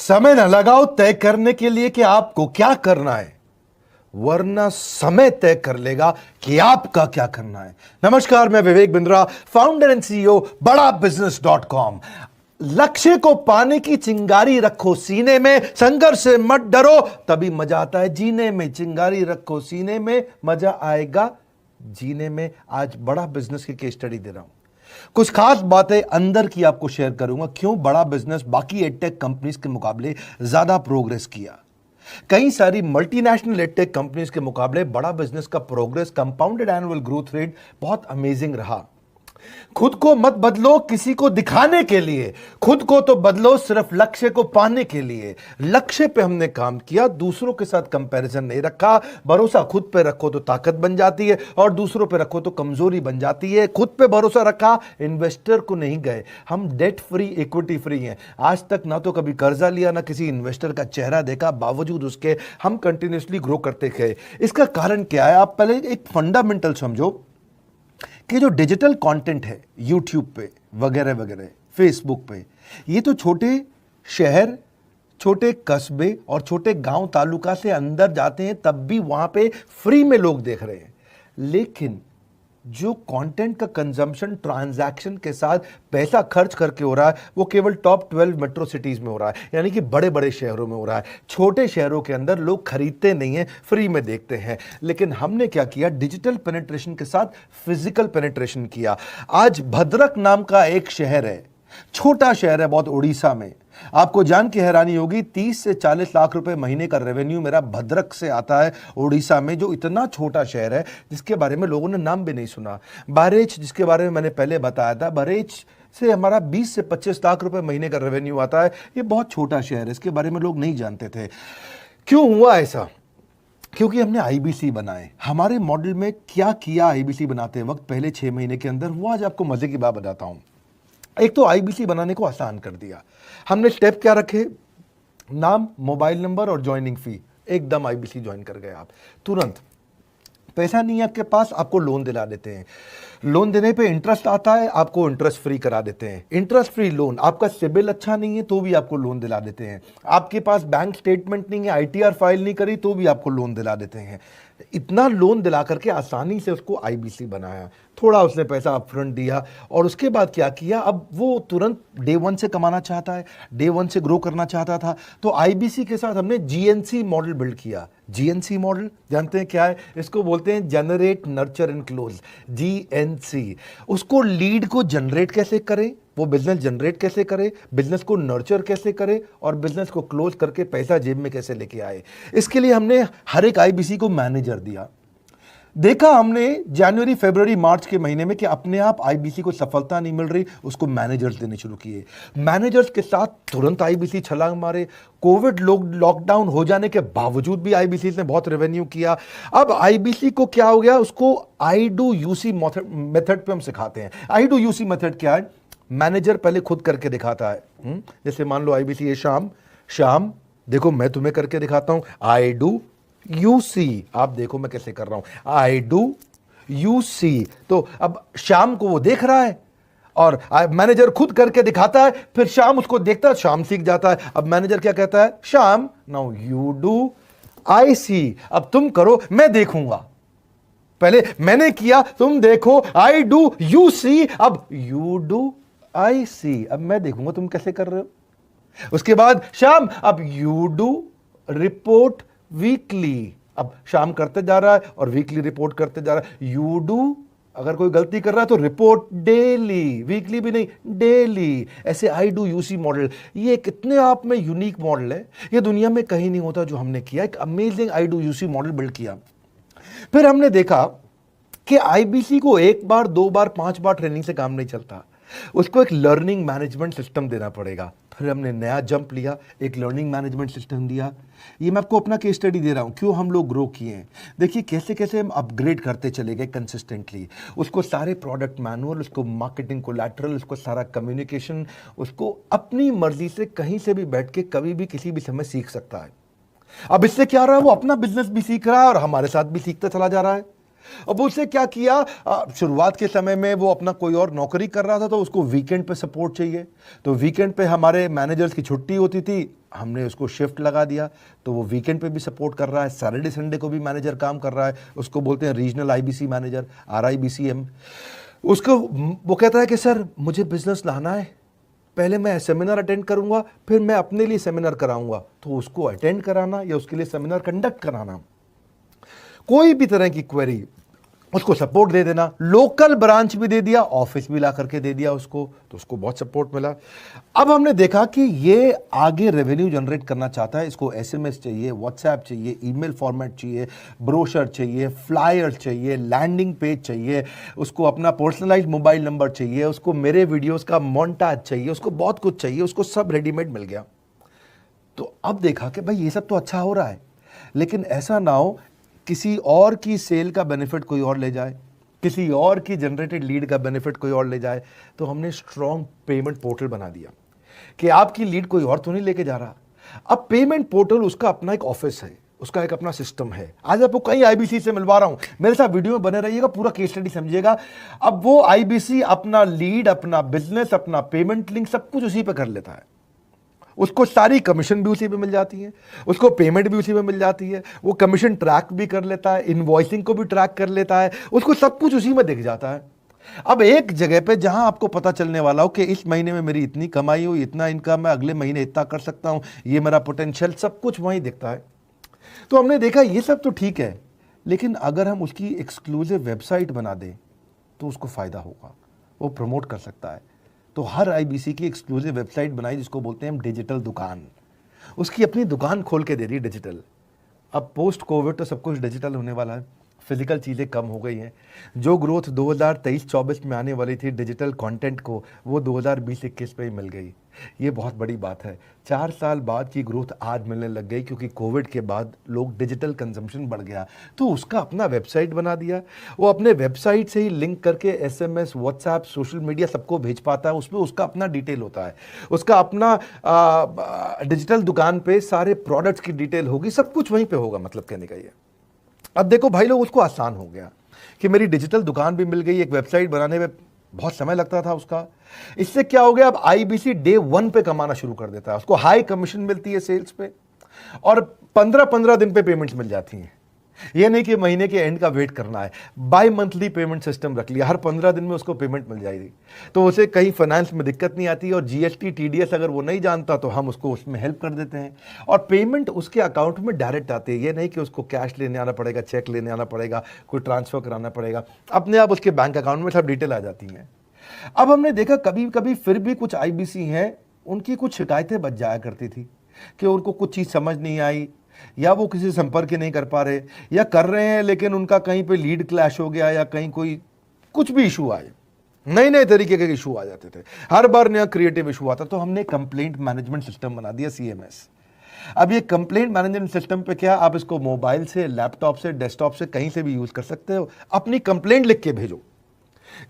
समय न लगाओ तय करने के लिए कि आपको क्या करना है, वरना समय तय कर लेगा कि आपका क्या करना है। नमस्कार, मैं Vivek Bindra, founder and CEO बड़ा बिजनेस.com। लक्ष्य को पाने की चिंगारी रखो सीने में, संघर्ष से मत डरो, तभी मजा आता है जीने में। चिंगारी रखो सीने में, मजा आएगा जीने में। आज बड़ा बिजनेस की केस स्टडी दे रहा हूं, कुछ खास बातें अंदर की आपको शेयर करूंगा, क्यों बड़ा बिजनेस बाकी एडटेक कंपनीज के मुकाबले ज्यादा प्रोग्रेस किया। कई सारी मल्टीनेशनल एडटेक कंपनीज के मुकाबले बड़ा बिजनेस का progress, compounded annual growth rate बहुत अमेजिंग रहा। खुद को मत बदलो किसी को दिखाने के लिए, खुद को तो बदलो सिर्फ लक्ष्य को पाने के लिए। लक्ष्य पे हमने काम किया, दूसरों के साथ कंपैरिजन नहीं रखा। भरोसा खुद पे रखो तो ताकत बन जाती है, और दूसरों पे रखो तो कमजोरी बन जाती है। खुद पे भरोसा रखा, इन्वेस्टर को नहीं गए। हम डेट फ्री, इक्विटी फ्री हैं। आज तक ना तो कभी कर्जा लिया, ना किसी इन्वेस्टर का चेहरा देखा, बावजूद उसके हम कंटिन्यूसली ग्रो करते गए। इसका कारण क्या है? आप पहले एक फंडामेंटल समझो कि जो डिजिटल कंटेंट है यूट्यूब पे वगैरह वगैरह, फेसबुक पे, ये तो छोटे शहर, छोटे कस्बे और छोटे गांव तालुका से अंदर जाते हैं, तब भी वहां पे फ्री में लोग देख रहे हैं। लेकिन जो कंटेंट का कंजम्पशन ट्रांजैक्शन के साथ पैसा खर्च करके हो रहा है, वो केवल टॉप 12 मेट्रो सिटीज में हो रहा है, यानी कि बड़े बड़े शहरों में हो रहा है। छोटे शहरों के अंदर लोग खरीदते नहीं हैं, फ्री में देखते हैं। लेकिन हमने क्या किया? डिजिटल पेनिट्रेशन के साथ फिजिकल पेनिट्रेशन किया। आज भद्रक नाम का एक शहर है, छोटा शहर है बहुत, उड़ीसा में। आपको जान के हैरानी होगी, 30 से 40 लाख रुपए महीने का रेवेन्यू मेरा भद्रक से आता है, उड़ीसा में, जो इतना छोटा शहर है जिसके बारे में लोगों ने नाम भी नहीं सुना। बहरेच, जिसके बारे में मैंने पहले बताया था, बहरेच से हमारा 20 से 25 लाख रुपए महीने का रेवेन्यू आता है। ये बहुत छोटा शहर है, इसके बारे में लोग नहीं जानते थे। क्यों हुआ ऐसा? क्योंकि हमने आईबीसी बनाए। हमारे मॉडल में क्या किया आईबीसी बनाते वक्त, पहले 6 महीने के अंदर हुआ, आज आपको मजे की बात बताता हूं। एक तो आईबीसी बनाने को आसान कर दिया। हमने स्टेप क्या रखे? नाम, मोबाइल नंबर और ज्वाइनिंग फी। एकदम आईबीसी ज्वाइन कर गए आप तुरंत। पैसा नहीं है आपके पास, आपको लोन दिला देते हैं। लोन देने पे इंटरेस्ट आता है, आपको इंटरेस्ट फ्री करा देते हैं। Interest free loan. आपका सिबिल अच्छा नहीं है तो भी आपको लोन दिला देते हैं। आपके पास बैंक स्टेटमेंट नहीं है, आईटीआर फाइल नहीं करी तो भी आपको लोन दिला देते हैं। इतना लोन दिला करके आसानी से उसको आईबीसी बनाया। थोड़ा उसने पैसा अपफ्रंट दिया और उसके बाद क्या किया? अब वो तुरंत डे 1 से कमाना चाहता है, डे 1 से ग्रो करना चाहता था, तो आईबीसी के साथ हमने जीएनसी मॉडल बिल्ड किया। जीएनसी मॉडल जानते हैं क्या है? इसको बोलते हैं generate, nurture and close, GNC. उसको लीड को जनरेट कैसे करें, वो बिजनेस जनरेट कैसे करे, बिजनेस को नर्चर कैसे करे, और बिजनेस को क्लोज करके पैसा जेब में कैसे लेके आए। इसके लिए हमने हर एक आईबीसी को मैनेजर दिया। देखा हमने जनवरी, फरवरी, मार्च के महीने में कि अपने आप आईबीसी को सफलता नहीं मिल रही, उसको मैनेजर्स देने शुरू किए। मैनेजर्स के साथ तुरंत आईबीसी छलांग मारे। कोविड लॉकडाउन हो जाने के बावजूद भी आईबीसी ने बहुत रेवेन्यू किया। अब आईबीसी को क्या हो गया? उसको आई डू यूसी मेथड पे हम सिखाते हैं। आई डू यूसी मेथड क्या है? मैनेजर पहले खुद करके दिखाता है। जैसे मान लो आईबीसी है, शाम देखो मैं तुम्हें करके दिखाता हूं, आई डू यू सी। आप देखो मैं कैसे कर रहा हूं, आई डू यू सी। तो अब शाम को वो देख रहा है और मैनेजर खुद करके दिखाता है, फिर शाम उसको देखता है, शाम सीख जाता है। अब मैनेजर क्या कहता है? शाम, नाउ यू डू आई सी। अब तुम करो, मैं देखूंगा। पहले मैंने किया, तुम देखो, आई डू यू सी, अब यू डू आई सी। अब मैं देखूंगा तुम कैसे कर रहे हो। उसके बाद शाम, अब यू डू रिपोर्ट वीकली। अब शाम करते जा रहा है और वीकली रिपोर्ट करते जा रहा है। यू डू, अगर कोई गलती कर रहा है तो रिपोर्ट डेली, वीकली भी नहीं, डेली। ऐसे आई डू यूसी मॉडल, ये कितने आप में यूनिक मॉडल है, ये दुनिया में कहीं नहीं होता जो हमने किया। एक amazing I do UC model build किया। फिर हमने देखा कि आईबीसी को 1 बार, 2 बार, 5 बार ट्रेनिंग से काम नहीं चलता, उसको एक लर्निंग मैनेजमेंट सिस्टम देना पड़ेगा। फिर हमने नया जंप लिया, एक लर्निंग मैनेजमेंट सिस्टम दिया। ये मैं आपको अपना केस स्टडी दे रहा हूं, क्यों हम लोग ग्रो किए हैं। देखिए कैसे कैसे हम अपग्रेड करते चले गए कंसिस्टेंटली। उसको सारे प्रोडक्ट मैनुअल, उसको मार्केटिंग कोलैटरल, उसको सारा कम्युनिकेशन, उसको अपनी मर्जी से कहीं से भी बैठ के कभी भी किसी भी समय सीख सकता है। अब इससे क्या हो रहा है? वो अपना बिजनेस भी सीख रहा है और हमारे साथ भी सीखता चला जा रहा है। अब उसने क्या किया, शुरुआत के समय में वो अपना कोई और नौकरी कर रहा था तो उसको वीकेंड पे सपोर्ट चाहिए, तो वीकेंड पे हमारे मैनेजर्स की छुट्टी होती थी, हमने उसको शिफ्ट लगा दिया, तो वो वीकेंड पे भी सपोर्ट कर रहा है, सैटरडे संडे को भी मैनेजर काम कर रहा है, उसको बोलते हैं रीजनल आईबीसी मैनेजर, RIBCM। उसको वो कहता है कि सर मुझे बिजनेस लाना है, पहले मैं सेमिनार अटेंड करूंगा, फिर मैं अपने लिए सेमिनार कराऊंगा। तो उसको अटेंड कराना या उसके लिए सेमिनार कंडक्ट कराना, कोई भी तरह की क्वेरी, उसको सपोर्ट दे देना। लोकल ब्रांच भी दे दिया, ऑफिस भी ला करके दे दिया उसको, तो उसको बहुत सपोर्ट मिला। अब हमने देखा कि ये आगे रेवेन्यू जनरेट करना चाहता है, इसको SMS चाहिए, व्हाट्सएप चाहिए, ईमेल फॉर्मेट चाहिए, ब्रोशर चाहिए, फ्लायर चाहिए, लैंडिंग पेज चाहिए, उसको अपना पर्सनलाइज्ड मोबाइल नंबर चाहिए, उसको मेरे वीडियोस का मोन्टाज चाहिए, उसको बहुत कुछ चाहिए, उसको सब रेडीमेड मिल गया। तो अब देखा कि भाई ये सब तो अच्छा हो रहा है, लेकिन ऐसा ना हो किसी और की सेल का बेनिफिट कोई और ले जाए, किसी और की जनरेटेड लीड का बेनिफिट कोई और ले जाए। तो हमने स्ट्रॉन्ग पेमेंट पोर्टल बना दिया कि आपकी लीड कोई और तो नहीं लेके जा रहा। अब पेमेंट पोर्टल उसका अपना एक ऑफिस है, उसका एक अपना सिस्टम है। आज आपको कई IBC से मिलवा रहा हूं, मेरे साथ वीडियो में बने रहिएगा, पूरा केस स्टडी समझिएगा। अब वो IBC अपना लीड, अपना बिजनेस, अपना पेमेंट लिंक सब कुछ उसी पे कर लेता है, उसको सारी कमीशन भी उसी पे मिल जाती है, उसको पेमेंट भी उसी में मिल जाती है, वो कमीशन ट्रैक भी कर लेता है, इनवॉइसिंग को भी ट्रैक कर लेता है, उसको सब कुछ उसी में दिख जाता है। अब एक जगह पे जहां आपको पता चलने वाला हो कि इस महीने में मेरी इतनी कमाई हुई, इतना इनकम है, अगले महीने इतना कर सकता हूं, ये मेरा पोटेंशियल, सब कुछ वहीं दिखता है। तो हमने देखा ये सब तो ठीक है, लेकिन अगर हम उसकी एक्सक्लूसिव वेबसाइट बना दें तो उसको फायदा होगा, वो प्रमोट कर सकता है। तो हर IBC की एक्सक्लूसिव वेबसाइट बनाई, जिसको बोलते हैं हम डिजिटल दुकान, उसकी अपनी दुकान खोल के दे दी डिजिटल। अब पोस्ट कोविड तो सब कुछ डिजिटल होने वाला है, फिजिकल चीज़ें कम हो गई हैं। जो ग्रोथ 2023-24 में आने वाली थी डिजिटल कंटेंट को, वो 2020-21 पे ही मिल गई। ये बहुत बड़ी बात है। 4 साल बाद की ग्रोथ आज मिलने लग गई, क्योंकि कोविड के बाद लोग डिजिटल कंजम्पशन बढ़ गया, तो उसका अपना वेबसाइट बना दिया। वो अपने वेबसाइट से ही लिंक करके SMS, व्हाट्सएप, सोशल मीडिया सबको भेज पाता है, उसमें उसका अपना डिटेल होता है, उसका अपना डिजिटल दुकान पे सारे प्रोडक्ट्स की डिटेल होगी, सब कुछ वहीं पे होगा। मतलब कहने का ये, अब देखो भाई लोग, उसको आसान हो गया कि मेरी डिजिटल दुकान भी मिल गई। एक वेबसाइट बनाने में बहुत समय लगता था उसका, इससे क्या हो गया, अब IBC डे 1 पे कमाना शुरू कर देता है, उसको हाई कमीशन मिलती है सेल्स पे, और 15-15 दिन पे पेमेंट्स मिल जाती हैं। ये नहीं कि महीने के एंड का वेट करना है, बाई मंथली पेमेंट सिस्टम रख लिया, हर 15 दिन में उसको पेमेंट मिल जाएगी, तो उसे कहीं फाइनेंस में दिक्कत नहीं आती। और GST TDS अगर वो नहीं जानता तो हम उसको उसमें हेल्प कर देते हैं, और पेमेंट उसके अकाउंट में डायरेक्ट आती है। ये नहीं कि उसको कैश लेने आना पड़ेगा, चेक लेने आना पड़ेगा, कोई ट्रांसफर कराना पड़ेगा, अपने आप उसके बैंक अकाउंट में सब डिटेल आ जाती हैं। अब हमने देखा कभी कभी फिर भी कुछ IBC हैं, उनकी कुछ शिकायतें बच जाया करती थी कि उनको कुछ चीज़ समझ नहीं आई, या वो किसी से संपर्क ही नहीं कर पा रहे, या कर रहे हैं लेकिन उनका कहीं पे लीड क्लैश हो गया, या कहीं कोई कुछ भी इशू आए, नए नए तरीके के इशू आ जाते थे, हर बार नया क्रिएटिव इशू आता। तो हमने कंप्लेंट मैनेजमेंट सिस्टम बना दिया, CMS। अब ये कंप्लेंट मैनेजमेंट सिस्टम पे क्या, आप इसको मोबाइल से, लैपटॉप से, डेस्कटॉप से, कहीं से भी यूज कर सकते हो। अपनी कंप्लेंट लिख के भेजो,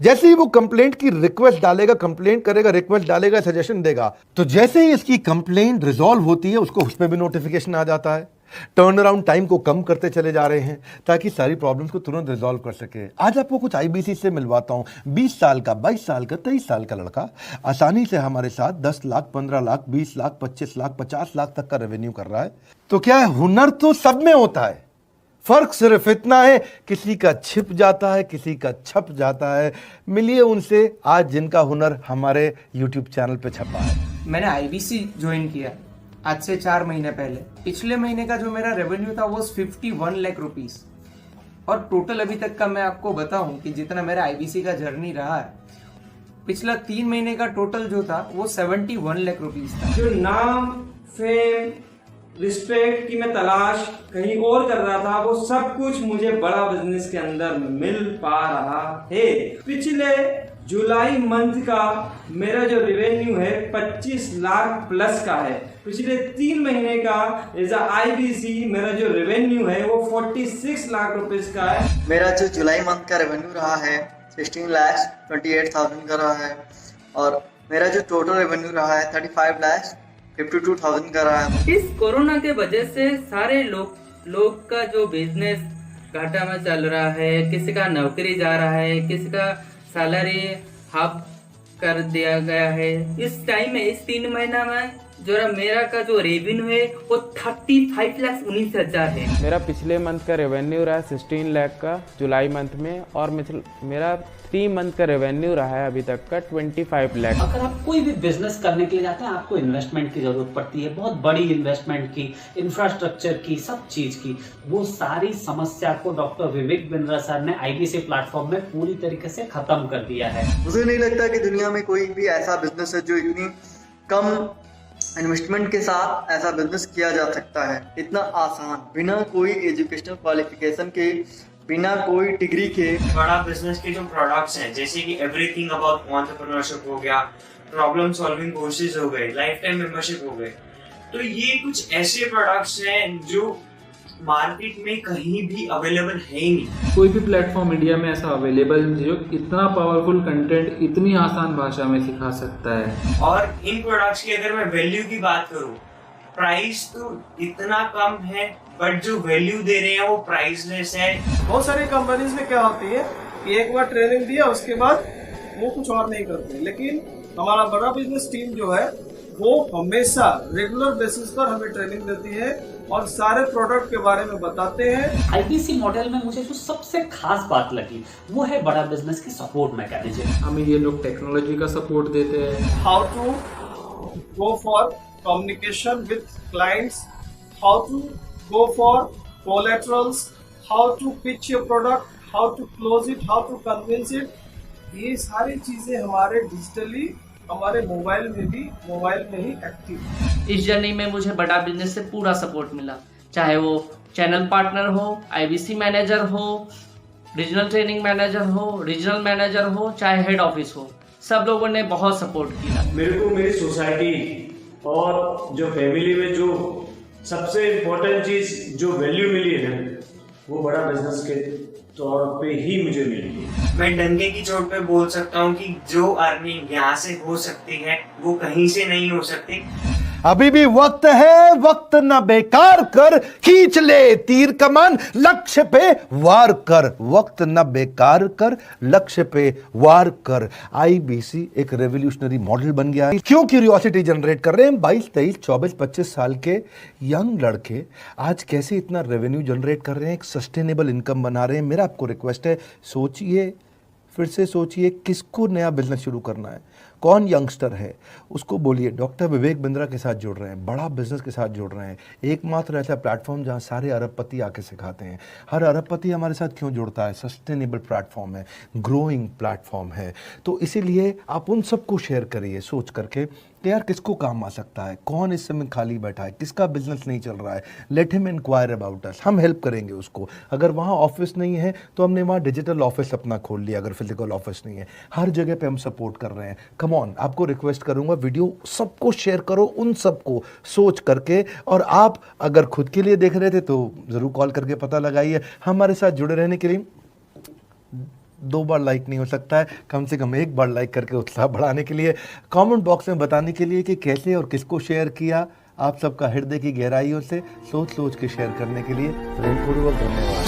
जैसे ही वो कंप्लेंट की रिक्वेस्ट डालेगा, कंप्लेंट करेगा, रिक्वेस्ट डालेगा, सजेशन देगा, तो जैसे ही इसकी कंप्लेंट रिजॉल्व होती है उसको उस पर भी नोटिफिकेशन आ जाता है। टर्न अराउंड टाइम को कम करते चले जा रहे हैं ताकि सारी प्रॉब्लम्स को तुरंत रिजॉल्व कर सके। आज आपको कुछ IBC से मिलवाता हूं, 20 साल का, 22 साल का, 23 साल का लड़का आसानी से हमारे साथ 10 लाख, 15 लाख, 20 लाख, 25 लाख, 50 लाख तक का रेवेन्यू कर रहा है। तो क्या है, हुनर तो सब में होता है, फर्क सिर्फ इतना है किसी का छिप जाता है, किसी का छप जाता है। मिलिए उनसे आज जिनका हुनर हमारे YouTube चैनल पे छपा है। मैंने IBC ज्वाइन किया आज से 4 महीने पहले। पिछले महीने का जो मेरा रेवेन्यू था वो 51 लाख रुपीस, और टोटल अभी तक का मैं आपको बताऊं कि जितना मेरा IBC का जर्नी रहा है, पिछला 3 महीने का टोटल जो था वो 71 लाख रुपीस था। जो नाम, फेम, रिस्पेक्ट की मैं तलाश कहीं और कर रहा था, वो सब कुछ मुझे बड़ा बिजनेस के अंदर मिल पा रहा है। पिछले जुलाई मंथ का मेरा जो रेवेन्यू है 25 लाख प्लस का है। पिछले 3 महीने का एज IBC मेरा जो रेवेन्यू है वो 46 लाख रुपीस का है। मेरा जो जुलाई मंथ का रेवेन्यू रहा है 16,28,000 का रहा है, और मेरा जो टोटल रेवेन्यू रहा है 35,52,000 का रहा है। इस कोरोना के वजह से सारे लोग का जो बिजनेस घाटा में चल रहा है, किसी का नौकरी जा रहा है, किसी का सैलरी हाफ कर दिया गया है। इस टाइम में इस 3 महीना में जो मेरा का जो रेवेन्यू है वो 35,19,000 है। मेरा पिछले मंथ का रेवेन्यू रहा 16 लाख का जुलाई मंथ में, और मेरा 3 मंथ का रेवेन्यू रहा है अभी तक का 25 लाख। अगर आप कोई भी बिजनेस करने के लिए जाते हैं आपको इन्वेस्टमेंट की जरूरत पड़ती है, बहुत बड़ी इन्वेस्टमेंट की, इंफ्रास्ट्रक्चर की, सब चीज की। वो सारी समस्या को डॉक्टर विवेक बिंद्रा सर ने आईबीसी प्लेटफॉर्म में पूरी तरीके से खत्म कर दिया है। मुझे नहीं लगता कि दुनिया में कोई भी ऐसा बिजनेस है जो इतनी कम इन्वेस्टमेंट के साथ ऐसा बिजनेस किया जा सकता है, इतना आसान, बिना कोई एजुकेशनल क्वालिफिकेशन के, बिना कोई डिग्री के। बड़ा बिजनेस के जो प्रोडक्ट्स हैं, जैसे कि एवरीथिंग अबाउट एंटरप्रेन्योरशिप हो गया, प्रॉब्लम सॉल्विंग कोर्सेज हो गए, लाइफ टाइम मेंबरशिप हो गए, तो ये कुछ ऐसे प्रोडक्ट्स हैं जो मार्केट में कहीं भी अवेलेबल है ही नहीं। कोई भी प्लेटफॉर्म इंडिया में ऐसा अवेलेबल नहीं जो इतना पावरफुल कंटेंट इतनी आसान भाषा में सिखा सकता है। और इन प्रोडक्ट्स की अगर मैं वैल्यू की बात करूं, प्राइस तो इतना कम है बट जो वैल्यू दे रहे हैं वो प्राइसलेस है। बहुत सारी कंपनीज में क्या होती है कि एक बार ट्रेनिंग दिया उसके बाद वो कुछ और नहीं करते, लेकिन हमारा बड़ा बिजनेस टीम जो है वो हमेशा रेगुलर बेसिस पर हमें ट्रेनिंग देती है और सारे प्रोडक्ट के बारे में बताते हैं। आईबीसी मॉडल में मुझे जो सबसे खास बात लगी वो है बड़ा बिजनेस की सपोर्ट मैकेनिज्म। हमें ये लोग टेक्नोलॉजी का सपोर्ट देते हैं। How to go for communication with clients, how to go for collaterals, how to pitch your product, how to close it, how to convince it, ये सारी चीजें हमारे डिजिटली हमारे मोबाइल में ही एक्टिव। इस जर्नी में मुझे बड़ा बिजनेस से पूरा सपोर्ट मिला, चाहे वो चैनल पार्टनर हो, आईबीसी मैनेजर हो, रीजनल ट्रेनिंग मैनेजर हो, रीजनल मैनेजर हो, चाहे हेड ऑफिस हो, सब लोगों ने बहुत सपोर्ट किया। मेरे को मेरी सोसाइटी और जो फैमिली में जो सबसे इम्पोर्टेंट चीज जो वैल्यू मिली है वो बड़ा बिजनेस के तौर पे ही मुझे मिली। मैं डंके की चोट पे बोल सकता हूँ कि जो अर्निंग यहाँ से हो सकती है वो कहीं से नहीं हो सकती। अभी भी वक्त है, वक्त न बेकार कर, खींच ले तीर कमान, लक्ष्य पे वार कर, वक्त न बेकार कर, लक्ष्य पे वार कर। आईबीसी एक रेवोल्यूशनरी मॉडल बन गया है। क्यों क्यूरियोसिटी जनरेट कर रहे हैं 22, 23, 24, 25 साल के यंग लड़के आज कैसे इतना रेवेन्यू जनरेट कर रहे हैं, एक सस्टेनेबल इनकम बना रहे हैं। मेरा आपको रिक्वेस्ट है, सोचिए, फिर से सोचिए, किसको नया बिजनेस शुरू करना है, कौन यंगस्टर है, उसको बोलिए डॉक्टर विवेक बिंद्रा के साथ जुड़ रहे हैं, बड़ा बिजनेस के साथ जुड़ रहे हैं। एकमात्र ऐसा प्लेटफॉर्म जहां सारे अरबपति आके सिखाते हैं। हर अरबपति हमारे साथ क्यों जुड़ता है? सस्टेनेबल प्लेटफॉर्म है, ग्रोइंग प्लेटफॉर्म है। तो इसीलिए आप उन सबको शेयर करिए सोच करके कि यार किसको काम आ सकता है, कौन इस समय खाली बैठा है, किसका बिजनेस नहीं चल रहा है, let him inquire about us, हम हेल्प करेंगे उसको। अगर वहाँ ऑफिस नहीं है तो हमने वहाँ डिजिटल ऑफिस अपना खोल लिया, अगर फिजिकल ऑफिस नहीं है, हर जगह पे हम सपोर्ट कर रहे हैं। कम ऑन, आपको रिक्वेस्ट करूंगा वीडियो सबको शेयर करो, उन सबको सोच करके। और आप अगर खुद के लिए देख रहे थे तो ज़रूर कॉल करके पता लगाइए। हमारे साथ जुड़े रहने के लिए 2 बार लाइक नहीं हो सकता है, कम से कम 1 बार लाइक करके उत्साह बढ़ाने के लिए, कमेंट बॉक्स में बताने के लिए कि कैसे और किसको शेयर किया। आप सबका हृदय की गहराइयों से सोच सोच के शेयर करने के लिए हृदयपूर्वक धन्यवाद।